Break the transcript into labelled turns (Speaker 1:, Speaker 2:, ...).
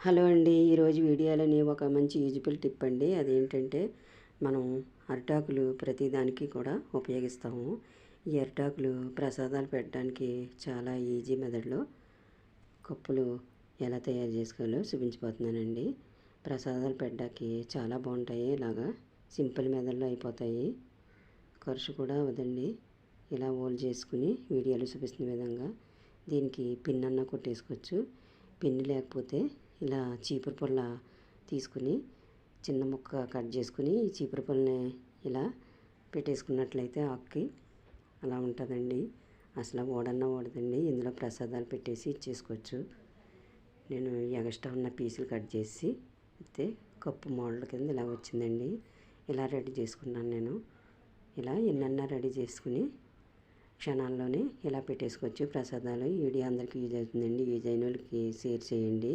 Speaker 1: Hello అండి. ఈరోజు వీడియోలోని ఒక మంచి యూజ్ఫుల్ టిప్ అండి. అదేంటంటే మనం అరిటాకులు ప్రతిదానికి కూడా ఉపయోగిస్తాము. ఈ అరిటాకులు ప్రసాదాలు పెట్టడానికి చాలా ఈజీ మెథడ్లో కప్పులు ఎలా తయారు చేసుకోవాలో చూపించిపోతున్నానండి. ప్రసాదాలు పెట్టడానికి చాలా బాగుంటాయి. ఇలాగా సింపుల్ మెథడ్లో అయిపోతాయి. ఖర్చు కూడా అవ్వదండి. ఇలా హోల్ చేసుకుని వీడియోలో చూపిస్తున్న విధంగా దీనికి పిన్ అన్న కొట్టేసుకోవచ్చు. పిన్ లేకపోతే ఇలా చీపురు పుల్ల తీసుకుని చిన్న ముక్క కట్ చేసుకుని చీపురు పుల్లని ఇలా పెట్టేసుకున్నట్లయితే ఆకుకి అలా ఉంటుందండి. అసలు ఓడన్నా ఓడదండి. ఇందులో ప్రసాదాలు పెట్టేసి ఇచ్చేసుకోవచ్చు. నేను ఎగస్ట్రా ఉన్న పీసులు కట్ చేసి అయితే కప్పు మోడల్ కింద ఇలా వచ్చిందండి. ఇలా రెడీ చేసుకున్నాను నేను. ఇలా ఎన్నన్నా రెడీ చేసుకుని క్షణాల్లోనే ఇలా పెట్టేసుకోవచ్చు ప్రసాదాలు. ఈ వీడియో అందరికీ యూజ్ అవుతుందండి. యూజ్ అయిన వాళ్ళకి షేర్ చేయండి.